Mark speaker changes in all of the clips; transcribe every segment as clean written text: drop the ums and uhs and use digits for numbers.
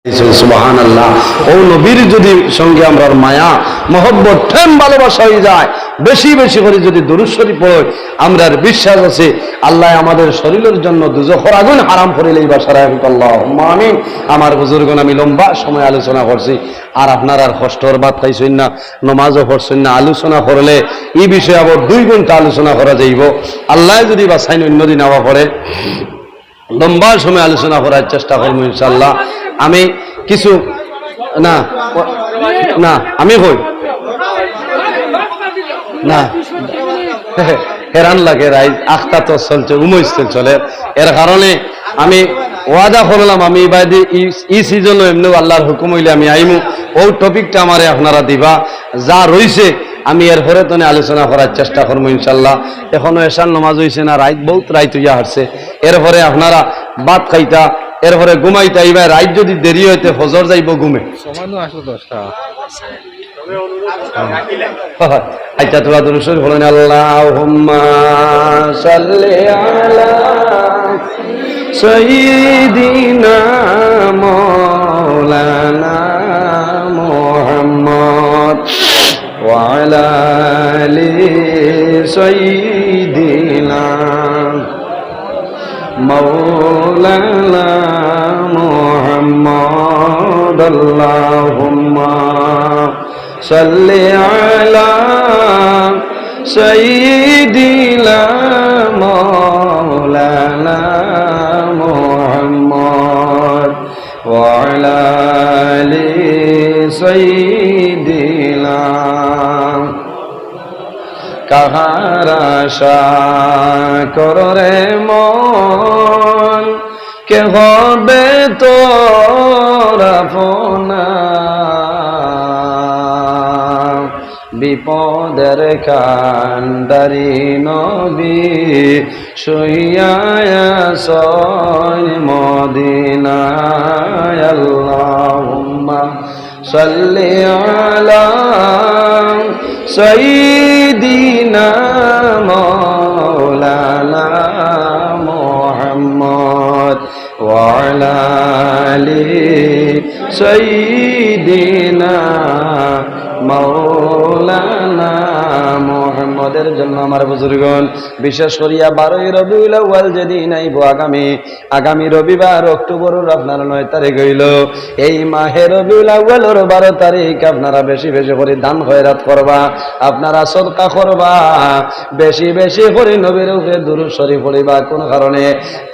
Speaker 1: সুবহানাল্লাহ। ও নবীর যদি সঙ্গে আমরা মায়া মহব্বত ঠেম ভালোবাসা হয়ে যায়, বেশি বেশি করে যদি দুরূদ শরীফ পড়ি, আমরার বিশ্বাস আছে আল্লাহ আমাদের শরীরের জন্য দুজখের আগুন হারাম করিলেই বাসারা। আল্লাহুম্মা আমিন। আমার বুজুর্গণ, আমি লম্বা সময় আলোচনা করছি, আর আপনার আর কষ্টর বাদ খাইছেন না, নমাজও পড়ছেন না। আলোচনা করলে এই বিষয়ে আবার 2 ঘন্টা আলোচনা করা যাইব। আল্লাহ যদি বাসাইন অন্যদিন আবার পড়ে লম্বা সময় আলোচনা করার চেষ্টা করবো ইনশাল্লাহ। আমি কিছু না না আমি হই না হেরান লাগে, রাইজ আখতা তো চলছে, উমৈস্থল চলে, এর কারণে আমি ওয়াদা করলাম আমি বাইদি ই সিজনও এমনি আল্লাহর হুকুম হইলে আমি আইমু। ও টপিকটা আমারে আপনারা দিবা, যা রইছে আমি এর পরে তো আলোচনা করার চেষ্টা করবো ইনশাল্লাহ। এখনো এশার নমাজ হয়েছে না, রাইত বহুত রাইত হইয়া হারছে, এরপরে আপনারা ভাত খাইতা, এরপরে ঘুমাইতা। এইবার রাইত যদি দেরি হইতে ফজর যাইব ঘুমে। আচ্ছা, তোরা দুরূদ শরীফ পড়েন। আল্লাহুম্মা সাল্লি আলা সাইয়্যিদিনা মাওলানা মুহাম্মদ ওয়া আলা আলি সাইয়্যিদিনা মাওলানা মুহাম্মদ। আল্লাহুম্মা সাল্লি আলা সাইয়্যিদিনা মাওলানা মুহাম্মদ ওয়া আলা আলি সাইয়্যিদিনা। কাহার আশা করে মন, কে হবে তোর আপনা, বিপদের কান্ডারি নবী শুইয়া আছেন মদিনায়। আল্লাহুম্মা সাল্লি আলা সাইয়্যিদিনা মাওলানা মুহাম্মদ ওয়া আলা আলি সাইয়্যিদিনা মাওলানা মুহাম্মদের জন্য আমার বুজুর্গণ, বিশেষ করিয়া 12ই রবিউল আউয়াল যেদিন আইব, আগামী রবিবার অক্টোবরের আপনার 9 তারিখ হইল, এই মাহে রবিউল আউয়ালের 12 তারিখ আপনারা বেশি বেশি করে দান খয়রাত করবা, আপনারা সদকা করবা, বেশি বেশি করে নবীর উপরে দুরূদ শরীফ পড়িবা। কোন কারণে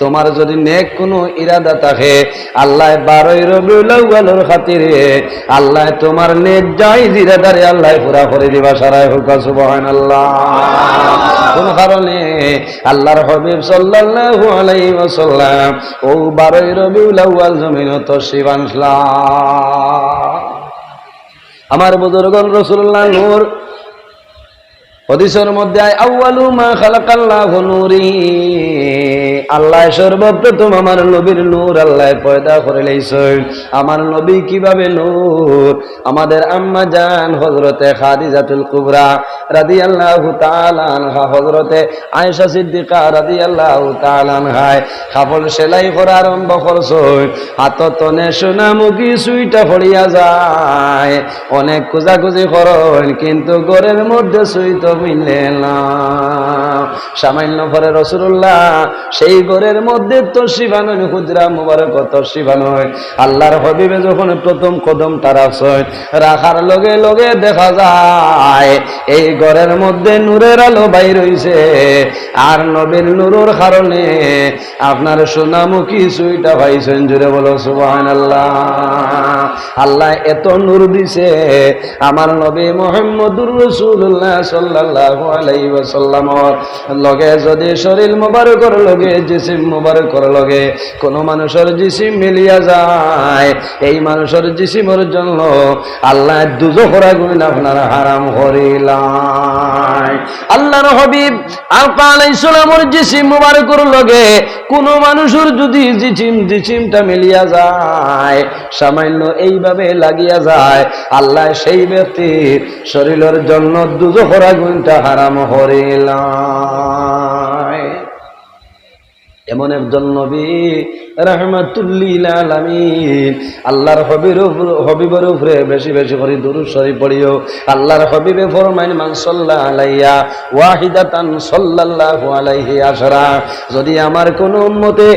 Speaker 1: তোমার যদি নেক কোনো ইরাদা থাকে, আল্লাহ 12ই রবিউল আউয়ালের খাতিরে আল্লাহ তোমার নেক জায়েজ ইরাদারে আল্লাহ পুরা করে দিবা। সারাই হোক সুবহানাল্লাহ। কোন কারণে আল্লাহর হাবিব সাল্লাল্লাহু আলাইহি ওয়াসাল্লাম ও 12ই রবিউল আউয়াল জমিন তশরিফ আনলেন। আমার বুজুর্গণ, রাসূলুল্লাহ নূর হাদিসের মধ্যে আউয়ালু মা খালাকাল্লাহু নূরি, আল্লাহ সর্বপ্রথম আমার নবীর নূর আল্লাহ পয়দা করে লাইছেন। আমার নবী কিভাবে নূর? আমাদের আম্মা জান হযরতে খাদিজাতুল কুবরা রাদিয়াল্লাহু তাআলা আনহা, হযরতে আয়েশা সিদ্দিকা রাদিয়াল্লাহু তাআলা আনহা কাপড় সেলাই করা আরম্ভ করছেন। হাততনে সোনামুখী সুইটা পড়িয়া যায়, অনেক খোঁজাখুঁজি করেন, কিন্তু ঘরের মধ্যে সুই তো মিলে না। সামান্য পরে রাসূলুল্লাহ সেই ঘরের মধ্যে তশরিফান হুজরা মুবারক তশরিফান হয়। আল্লাহর হাবিবে যখন প্রথম কদমটা রাখছেন, রাখার লগে লগে দেখা যায় এই ঘরের মধ্যে নূরের আলো বাইর হইছে, আর নবীর নূরের কারণে আপনার সোনামুখী সুইটা পাইছেন। জুড়ে বলো সুবহানাল্লাহ। আল্লাহ এত নূর দিছে, আমার নবী মুহাম্মদুর রাসূলুল্লাহ সাল্লাল্লাহু আলাইহি ওয়াসাল্লামর লগে যদি শরীর মুবারকর লগে জিসিম মুবারকর লগে কোন মানুষের জিসিম মিলিয়া যায়, এই মানুষের জিসিমের জন্য আল্লাহ দুজখের আগুন আপনার হারাম করিলেন। আল্লাহর হাবিব আকা আলাইহিস সালামের জিসিম মুবারকর লগে কোন মানুষের যদি জিসিমটা মিলিয়া যায়, সামান্য এইভাবে লাগিয়া যায়, আল্লাহ সেই ব্যক্তির শরীরের জন্য দুজখের আগুনটা হারাম করিলেন। এমন একজন নবী রাহমাতুল লিল আলামিন। আল্লাহর হবিবের উপরে বেশি বেশি করে দুরূদ শরীফ পড়িও। আল্লাহর হবিবে ফরমাইন, মান সাল্লা আলাইয়া ওয়াহিদাতান সাল্লাল্লাহু আলাইহি আশরা। যদি আমার কোন উম্মতে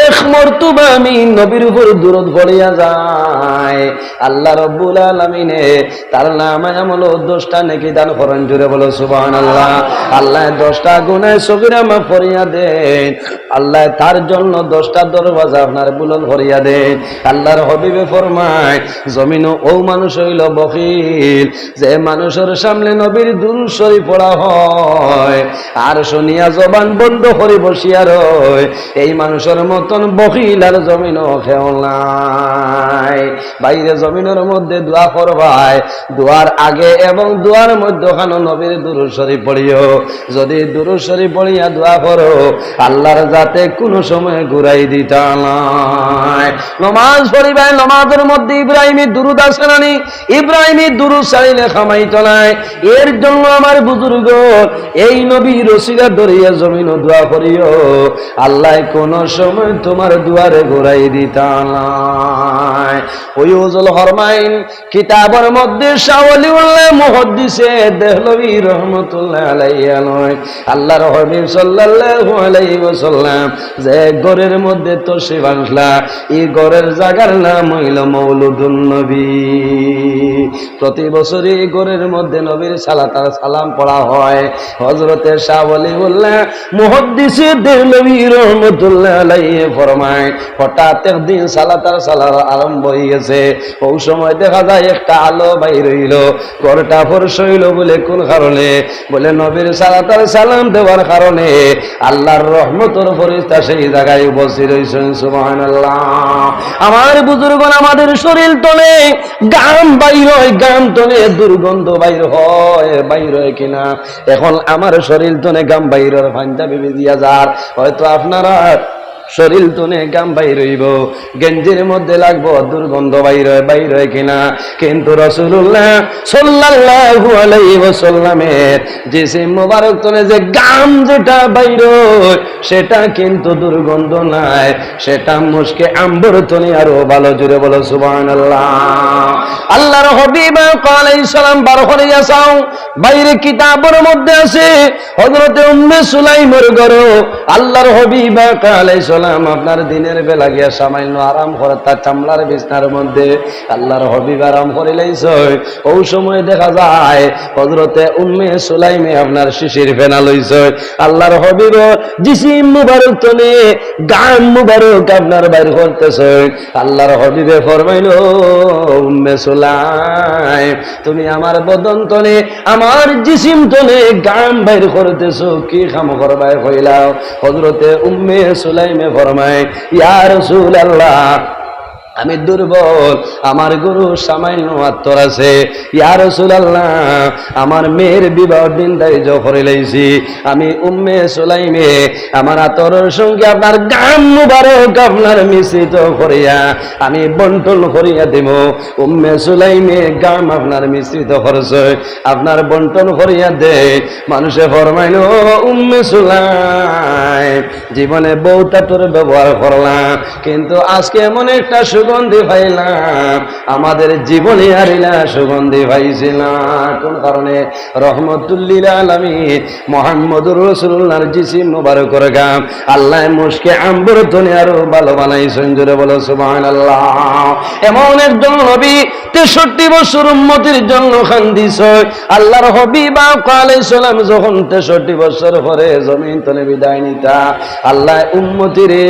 Speaker 1: এক মর্তবা আমি নবীর উপর দুরূদ পড়িয়া যায়, আল্লাহ রাব্বুল আলামিনে তার নামে আমল 10টা নেকি দান করেন। জোরে বলো সুবহানাল্লাহ। আল্লাহ 10টা গুনাহ সগীরা মাফ করিয়া দেন। আল্লাহ তার জন্য 10টা দরওয়াজা আপনার বুলন্দ করিয়া দেন। আল্লাহর হবিবে ফরমায়, জমিনও ও মানুষ হইল বখিল, যে মানুষের সামনে নবীর দুরূদ শরীফ পড়া হয় আর শুনিয়া জবান বন্ধ করে বসিয়া রয়, এই মানুষের মতন বখিল আর জমিনও কেউ নাই। বাইরে জমিনের মধ্যে দোয়া করবায়, দোয়ার আগে এবং দোয়ার মধ্যখানে নবীর দুরূদ শরীফ পড়িও। যদি দুরূদ শরীফ পড়িয়া দোয়া করো, আল্লাহর যাতে কোন সময় ঘুরাই দিতা নাই। নমাজ পড়িবাই, নমাজের মধ্যে ইব্রাহিমী দুরূদ আছে নানি? ইব্রাহিমী দুরূদ চাইলে খামাইত নাই। এর জন্য আমার বুজুর্গ এই নবীর ওসিলা ধরিয়া জমিন দোয়া করিও, আল্লাহ কোন সময় তোমার দুয়ারে ঘুরাই দিতা নাই। ওই উজুল হরমাইন কিতাবের মধ্যে শাওয়ালিউল্লাহ মুহাদ্দিসে দেহলভী রহমাতুল্লাহ আলাইহি নয়, আল্লাহর হাবিব সাল্লাল্লাহু আলাইহি ওয়াসাল্লাম যে ঘরের মধ্যে তশরিফ আনলা, এই ঘরের জায়গার নাম হইল মৌলুদুন নবী। প্রতি বছর এই ঘরের মধ্যে নবীর সালাত আর সালাম পড়া হয়। হযরতে শাহ ওয়ালিউল্লাহ মুহাদ্দিসে দেহলভী রহমাতুল্লাহ আলাইহি ফরমায়, হঠাৎ একদিন সালাত আর সালাম আরম্ভ হয়ে গেছে। ওই সময় দেখা যায় একটা আলো বাইর হইল, ঘরটা ফরস হইল। বলে কোন কারণে? বলে নবীর সালাত আর সালাম দেওয়ার কারণে আল্লাহর রহমতের ফেরেশতা সেই জায়গায় উপস্থিত হইছেন। সুবহানাল্লাহ। আমার বুজুর্গণ, আমাদের শরীর তলে গাম বাইর হয়, গাম তলে দুর্গন্ধ বাইর হয় কিনা? এখন আমার শরীর তলে গাম বাইরের ফান্তা ভেবে দিয়া যার, হয়তো আপনারা শরীর তনে গাম বাইর হইব, গেঞ্জির মধ্যে লাগবো দুর্গন্ধ বাইর হয় কিনা? কিন্তু রাসূলুল্লাহ সাল্লাল্লাহু আলাইহি ওয়াসাল্লামের জিসিম মোবারক তনে যে গাম যেটা বাইর হয়, সেটা কিন্তু দুর্গন্ধ নাই, সেটা মুশকে আম্বর তনে আরো ভালো। জুড়ে বলো সুবহানাল্লাহ। আল্লাহর হাবিব আলাইহিস সালাম বার করিয়া যাও, বাইরে কিতাবের মধ্যে আছে হযরতে উম্মে সুলাইমের ঘর। আল্লাহর হাবিব আলাইহিস সালাম আপনার দিনের বেলা গিয়া সামান্য আরাম করে তার চামড়ার বিছনার মধ্যে আল্লাহর হাবিব আরাম করে লাইছে। ওই সময় দেখা যায় হযরতে উম্মে সুলাইমে আপনার শিশির ফেনা লইছে। আল্লাহর হাবিব জিসিম মুবারক তনে গাম মুবারক আপনার বাইর করতেছে। আল্লাহর হাবিবে ফরমাইল, উম্মে সুলাইম, তুমি আমার বদন তনে, আমার জিসিম তনে গাম বাইর করতেছো, কি কাম করবাই কইলাও? হযরতে উম্মে সুলাইমে ফরমায়, ইয়া রাসূলুল্লাহ, আমি দুর্বল, আমার গরু সামান্য আত্মর আছে। ইয়া রাসূলুল্লাহ, আমার মেয়ের বিবাহ দিন ধার্য করে লাইছি। আমি উম্মে সুলাইমে আমার আতরের সঙ্গে আপনার গাম মুবারক আপনার মিশ্রিত করিয়া আমি বন্টন করিয়া দেব। উম্মে সুলাইমে গাম আপনার মিশ্রিত করছে, আপনার বন্টন করিয়া দে। মানুষে ফরমাইল, উম্মে সুলাইম, জীবনে বহুতা তোর ব্যবহার করলাম, কিন্তু আজকে এমন একটা সুগন্ধি পাইলাম, আমাদের জীবনে আরিলা সুগন্ধি পাইছিলাম। কোন কারণে? রহমতুল লিল আলামিন মুহাম্মদুর রাসূলুল্লাহর জিসিম মুবারকের গাম আল্লাহ মুশকে আম্বর তনে আরো ভালো বানাইছেন। জোরে বলো সুবহানাল্লাহ। এমন একজন নবী 63 বছর উম্মতের জন্য কান্দিছে। আল্লাহর হাবিব আলাইহিস সালাম যখন 63 বছর পরে জমিন তলে বিদায় নিতা, আল্লাহ উম্মতিরে,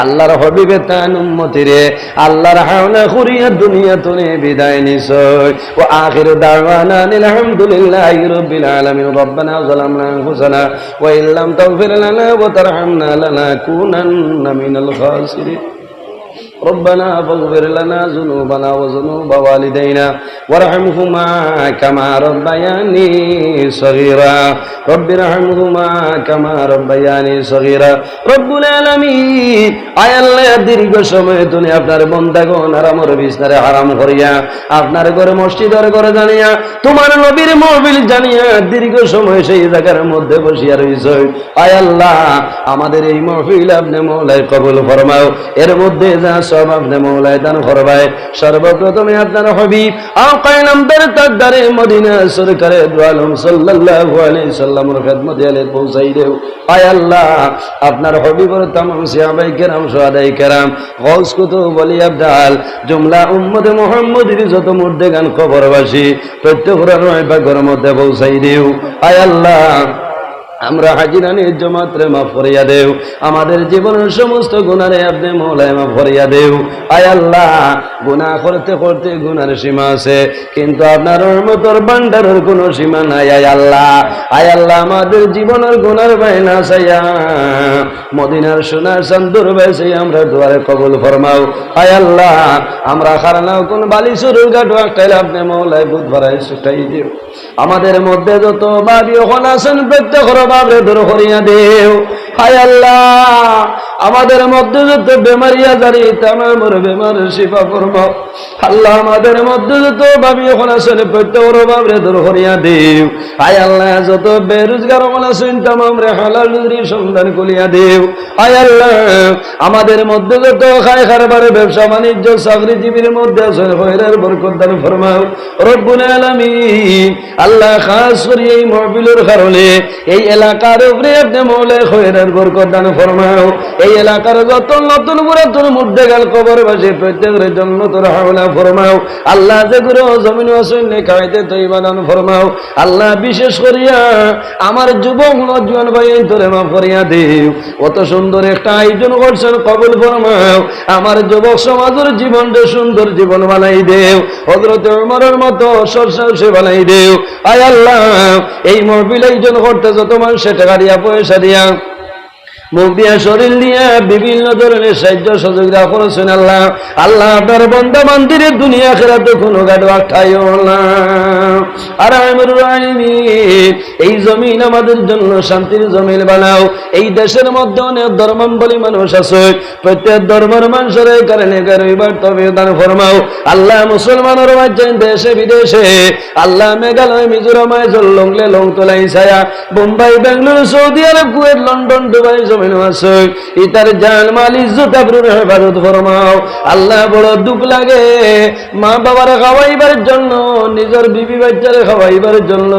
Speaker 1: আল্লাহর হাবিবে তান উম্মতিরে আল্লাহর হাওলা করিয়া দুনিয়া তলে বিদায় নিছে। ওয়া আখিরু দাওয়ানা আলহামদুলিল্লাহি রাব্বিল আলামিন। রব্বানা যালামনা আনফুসানা ওয়া ইল্লাম তাগফির লানা ওয়া তারহামনা লানাকুনান্না মিনাল খাসিরিন। ربنا فاغفر لنا ذنوبنا وذنوب والدينا وارحمهما كما ربياني صغيرا رب ارحمهما كما ربياني صغيرا رب العالمين আয় আল্লাহ দীর্ঘ সময় তুমি আপনার বান্দাগণ আরামের বিছানায় হারাম করিয়া আপনার ঘরে মসজিদের ঘরে জানিয়া তোমার নবীর মাহফিল জানিয়া দীর্ঘ সময় সেই জায়গার মধ্যে বসিয়া রইছো আয় আল্লাহ আমাদের এই মাহফিল আপনি মওলাই কবুল ফরমাও এর মধ্যে যা সব আপনি মওলাই দান ফরমায় সর্বপ্রথমে আপনার হাবিব আকায়ে নামদার তাকদারে মদিনা সরকারে দু আলম সাল্লাল্লাহু আলাইহি সাল্লামের খিদমতে আলে পৌঁছাই দেও আয় আল্লাহ আপনার হাবিবের तमाम সাহাবায়ে কেরাম সুহাদায়ে কেরাম গাউস কুতুব ওলি আবদাল জুমলা উম্মত মুহাম্মদের যত মুর্দেগান কবরবাসী প্রত্যেকের রহমতের মধ্যে পৌঁছাই দেও আয় আল্লাহ আমরা হাজিরানের জমাতরে মাফ করিয়া দেও আমাদের জীবনের সমস্ত গুনাহে আপনি মওলাই মাফ করিয়া দেও আয় আল্লাহ গুনাহ করতে করতে গুনার সীমা আছে কিন্তু আপনার রহমতের ভান্ডারের কোনো সীমা নাই আয় আল্লাহ আমাদের জীবনের গুনার বাইনা চাইয়া মদিনার সোনার চান্দুর বেশে আমরা দুয়ারে কবুল ফরমাও আয় আল্লাহ আমরা খারানাও কোন বালিশুরুর গাটো একটাইলে আপনি মওলাই বুধ ভরাই ছুটাই দিও আমাদের মধ্যে যত বাবি ওখানে আছেন প্রত্যেক বাবরে দূর করিয়া দেও হায় আল্লাহ আমাদের মধ্যে যত বেমারি আজারি তামামের বেমারের শিফা ফরমাও আল্লাহ আমাদের মধ্যে যত বাবি ওখানে আছেন প্রত্যেক বাবরে দূর করিয়া দেও হায় আল্লাহ যত বেরোজগার ওখানে আছেন তামামরে হালাল রুজির সন্ধান করিয়া দেও হায় আল্লাহ আমাদের মধ্যে যত খায় খারবারে ব্যবসা বাণিজ্য চাকরিজীবীর মধ্যে আছেন খয়রের বরকত দান ফরমাও রব্বুল আলামিন আল্লাহ খাস করে এই মাহফিলের কারণে এই এলাকার উপরে আপনি মওলাই খয়রের বরকত দান ফরমাও এই এলাকার যত নতুন পুরাতন মুর্দেগাল কবরবাসী প্রত্যেকের জন্য তোর হাওলা ফরমাও আল্লাহ যে গুরু জমিন আসেন খাইতে তৈবা দান ফরমাও আল্লাহ বিশেষ করিয়া আমার যুবক নওজোয়ান ভাই তোরে মাফ করিয়া দেও কত সুন্দর একটা আয়োজন করছেন কবুল ফরমাও আমার যুবক সমাজের জীবনটা সুন্দর জীবন বানাই দেও হযরত ওমরের মতো সরসাসে বানাই দেও আয় আল্লাহ এই মাহফিল আয়োজন করতে যত মানুষ টাকা দিয়া পয়সা দিয়া মুখ দিয়া শরীর দিয়া বিভিন্ন ধরনের সাহায্য সহযোগিতা করেছেন আল্লাহ আপনার বান্দা বান্দির দুনিয়া আখিরাতে কোনো গাড়ি আঠাইও না আর আমরুর রাহিমিন এই জমিন আমাদের জন্য শান্তির জমিন বানাও এই দেশের মধ্যে অনেক ধর্মাবলম্বী মানুষ আছে প্রত্যেক ধর্মের মানুষের কারণে রবিবার তবে দান ফরমাও আল্লাহ মুসলমানের মাঝে দেশে বিদেশে আল্লাহ মেঘালয় মিজোরাম লংলে লং তোলাই ছায়া Bombay Bengaluru Saudi Arab Kuwait London Dubai ইতার জান মাল ইজ্জত আবরুর হেফাজত ফরমাও আল্লাহ বড় দুঃখ লাগে মা বাবার খাওয়াইবার জন্য নিজের বিবি বাচ্চারে খাওয়াইবার জন্য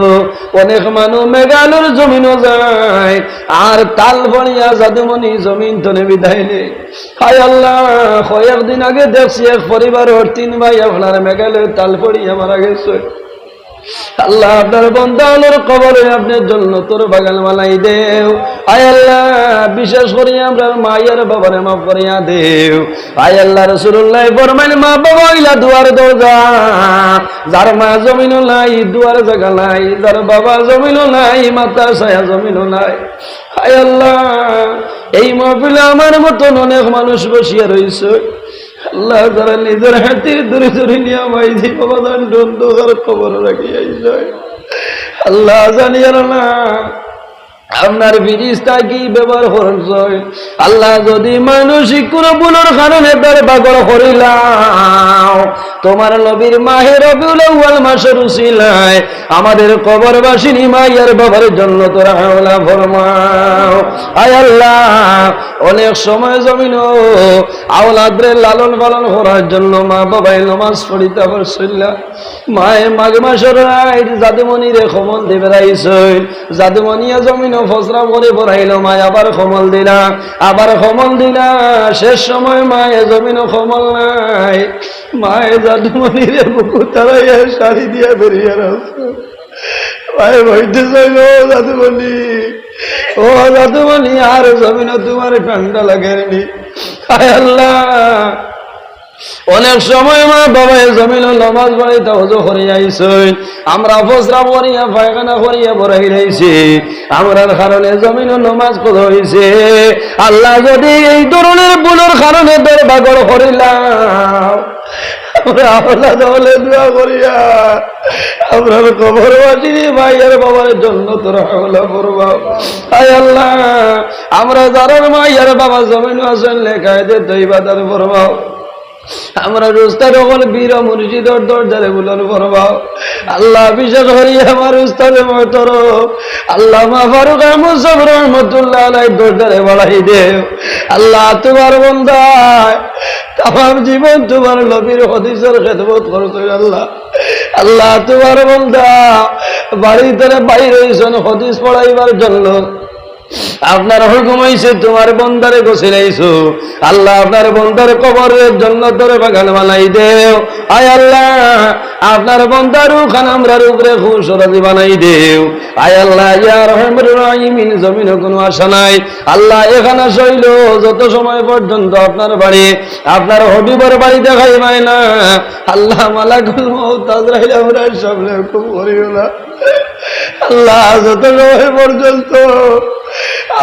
Speaker 1: অনেক মানুষ মেঘালুর জমিনও যায় আর তাল ফড়িয়া জাদুমণি জমিন তনে বিদায় নেই হায় আল্লাহ কয়েকদিন আগে দেখছি এক পরিবারের 3 ভাই আপনার মেঘালয় তাল ফড়িয়া মারা গেছে আল্লাহ আপনার বান্দাদের কবরে আপনার জন্য তোর বাগান বানাই দেও আয় আল্লাহ বিশেষ করে আমরা মায়ের বাবারে মাফ করিয়া দেও আয় আল্লাহ রাসূলুল্লাহ ফরমান মা বাবা হইলা দুয়ার দরজা যার মা জমিন নাই দুয়ার জায়গা নাই যার বাবা জমিন নাই মাতার ছায়া জমিন নাই আয় আল্লাহ এই মাহফিলে আমার মতন অনেক মানুষ বসিয়া রইছে আল্লাহ যারা নিজের হাতে ধরে ধরে নিয়ে মাইজি বাবা দান দন্দকার খবর রাখিয়াই যায় আল্লাহ জানিয়ার না আপনার ফিরিস্তা কি ব্যবহার করছেন আল্লাহ যদি মানসিক কোন ভুলের কারণে বেরবাগর করিলাম তোমার নবীর মাহে রবিউল আউয়াল মাসের উসিলায় আমাদের কবরবাসিনী মায়ের বাবার জন্য তোরা হাওলা ফরমাও আয় আল্লাহ অনেক সময় জমিন আওলাদের লালন পালন করার জন্য মা বাবাই নামাজ পড়িতে পারছিল মায়ে মাঘ মাসের রাত জাদুমণিরে কমল দেবে রাইছেন জাদুমণিয়া জমিন ফজরা করে পড়াইল মায় আবার কমল দিলা শেষ সময় মায়ে জমিন কমল নাই মায়ে জাদুমণিরে বুকু তারাইয়া শাড়ি দিয়া বেরিয়ে রাখছে মায়ে বইতে চাইল ও জাদুমণি আর জমিন তোমার ঠান্ডা লাগেনি হায় আল্লাহ অনেক সময় মা বাবা জমিন নামাজ পড়াইতে ওযু করিয়া আইছেন, আমরা প্রস্রাব করিয়া পায়খানা করিয়া বড়াই রইছি, আমরার কারণে জমিন নামাজ করা হইছে। আল্লাহ যদি এই ধরনের ভুলের কারণে দরবাগর করিলাম, আমরা আল্লাহ তাহলে দোয়া করিয়া আমরা কবরবাসী ভাইয়ের বাবার জন্য তোরা হাওলা করবা। আয় আল্লাহ, আমরা যারা মাইয়ার বাবা জমিন আছেন লেখায় দে দইবাদার ফরমাও, আমরা রোস্তার ওখানে বীর মুর্শিদর দরজারে বুলন করবাও। আল্লাহ বিশেষ করি আমার উস্তাদে মহতরম আল্লামা ফারুক আহমদ সাহেব রহমতুল্লাহ আলাইহি দরজারে বাড়াই দেও। আল্লাহ তোমার বন্দায় তামাম জীবন তোমার নবীর হাদিসের খেদমত করছো। আল্লাহ আল্লাহ তোমার বন্দা বাড়িতে বাইরে হইছেন হাদিস পড়াইবার জন্য, আপনার হুকুম হইছে তোমার বন্দারে গোসিলাইছো। আল্লাহ আপনার বন্দার কবরের জন্য তোরে বাগান বানাই দেও। আয় আল্লাহ, আপনার বন্দার খান আমরার উপরে খুশ রাজি বানাই দেও। আয় আল্লাহ, ইয়া রহমান রহিমিন, জমিনে কোনো আশা নাই। আল্লাহ এখানে শৈল যত সময় পর্যন্ত আপনার বাড়ি আপনার হবিবর বাড়ি দেখাই পাই না, আল্লাহ মালাকুল মউত আজরাইল আমরা সামনে হুকুম করিও না। আল্লাহ যত সময় পর্যন্ত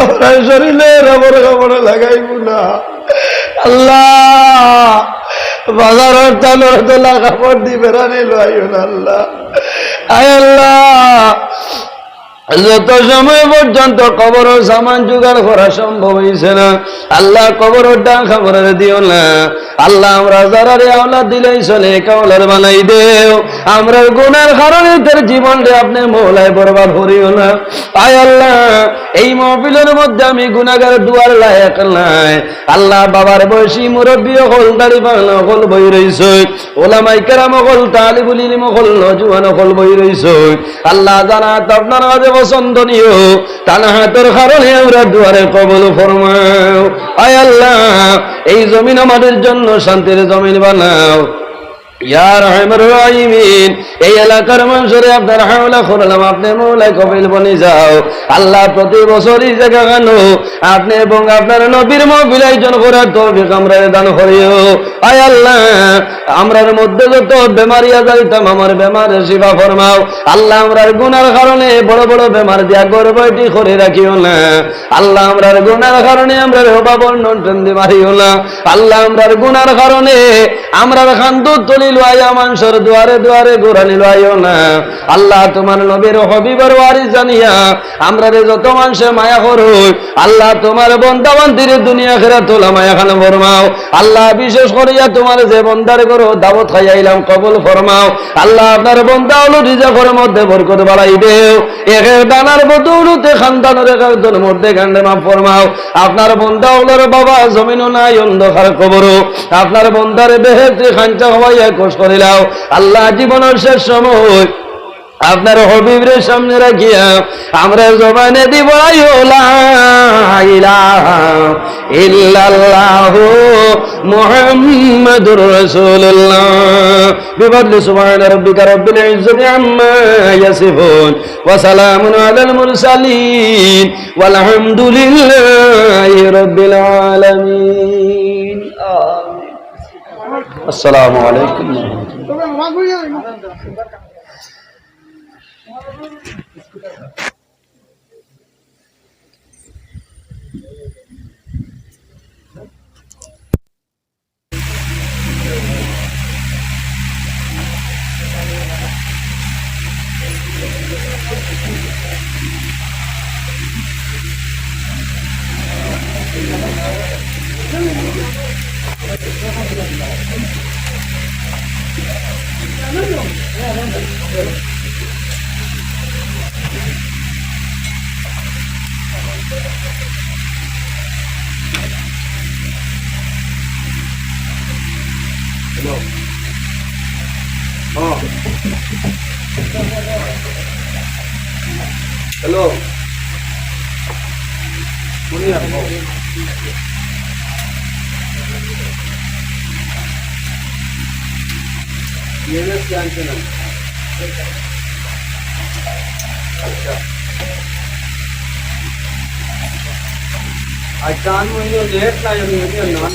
Speaker 1: আমরা শরীরে রবর কাপড়ে লাগাইব না, আল্লাহ বাজারের তালের তোলা কাপড় দিয়ে বেড়ানি লাইও না। আল্লাহ আয় আল্লাহ, যত সময় পর্যন্ত কবরের সামান জোগাড় করা সম্ভব হয়েছে না, আল্লাহ কবরের ডাক খবরের দিও না। আল্লাহ আমরা যারা রে আওলাদ দিলেই চলে কাওলার বানাই দেও। আমরা গুনার কারণে তার জীবনরে আপনি মওলায় বরবাদ করিও না। আয় আল্লাহ, এই মাহফিলের মধ্যে আমি গুনাহগার দুয়ার লায়ক নাই। আল্লাহ বাবার বয়সী মুরব্বী হল, দাড়ি পাগলা হল বই রইছ, ওলামায়ে কেরাম হল, তালিবুল ইলম হল, নওজোয়ান হল বই রইছ। আল্লাহ জানাত আপনার কাছে পছন্দনীয়, তানা হাতের কারণে আমরা দুয়ারে কবুল ফরমাও। আয় আল্লাহ, এই জমিন আমাদের জন্য শান্তির জমিন বানাও। ইয়া রহমান রহিমিন, এই এলাকার মানুষরে আপনার হাওলা করলাম, আপনি মওলায় কবিল বনে যাও। আল্লাহ প্রতি বছরই জায়গা কেন আপনি এবং আপনার নবীর মাহফিল আয়োজন করার তৌফিক আমরা দান করিও। আয় আল্লাহ, আমরার মধ্যে যত বেমারি আজারিতাম আমার বেমারের শিফা ফরমাও। আল্লাহ আমরার গুনার কারণে বড় বড় বেমার দিয়া গর্ভটি করে রাখিও না। আল্লাহ আমরার গুনার কারণে আমরার অভাবর নন্টন দি মারিও না। আল্লাহ আমরার গুনার কারণে আমরার খান্দু তলি লইয়া মানুষের দুয়ারে দুয়ারে গোরানি লইও না। আল্লাহ তোমার নবীর হবিবর ওয়ারিস জানিয়া আমরারে যত মানুষে মায়া করো, আল্লাহ তোমার বন্দা বান্দির দুনিয়া খেরা তোলা মায়া খান ফরমাও। আল্লাহ বিশেষ করিয়া তোমার যে বন্দারে করো দাওয়াত খাইয়াইলাম কবুল ফরমাও। আল্লাহ আপনার বন্দা হলো রিজাকের মধ্যে বরকত বাড়াই দেও। একের দানার বদৌলতে খানদানের একজন মধ্যে গান্ডে মাফ ফরমাও। আপনার বন্দা হলোর বাবা জমিনও নাই, অন্ধকার কবরও, আপনার বন্দারে বেহেশতে খাঞ্চা হওয়াইয়া কোশ করিলাও। আল্লাহ জীবনের শেষ সময় আপনার হবিবরে সামনে রাখিয়া আমরা জবানে দিব লা ইলাহা ইল্লাল্লাহু মুহাম্মাদুর রাসূলুল্লাহ বিফadli সুবহান রাব্বিকা রাব্বিল ইজ্জাতি আম্মা ইয়াসিফুন ওয়া সালামুন আলাল মুরসালিন ওয়াল হামদুলিল্লাহি রাব্বিল আলামিন। আমিন। আসসালামু আলাইকুম ওয়া রাহমাতুল্লাহ। Hello. Kunia. Ye na janche na. Acha. Acha nu ye late na ye na.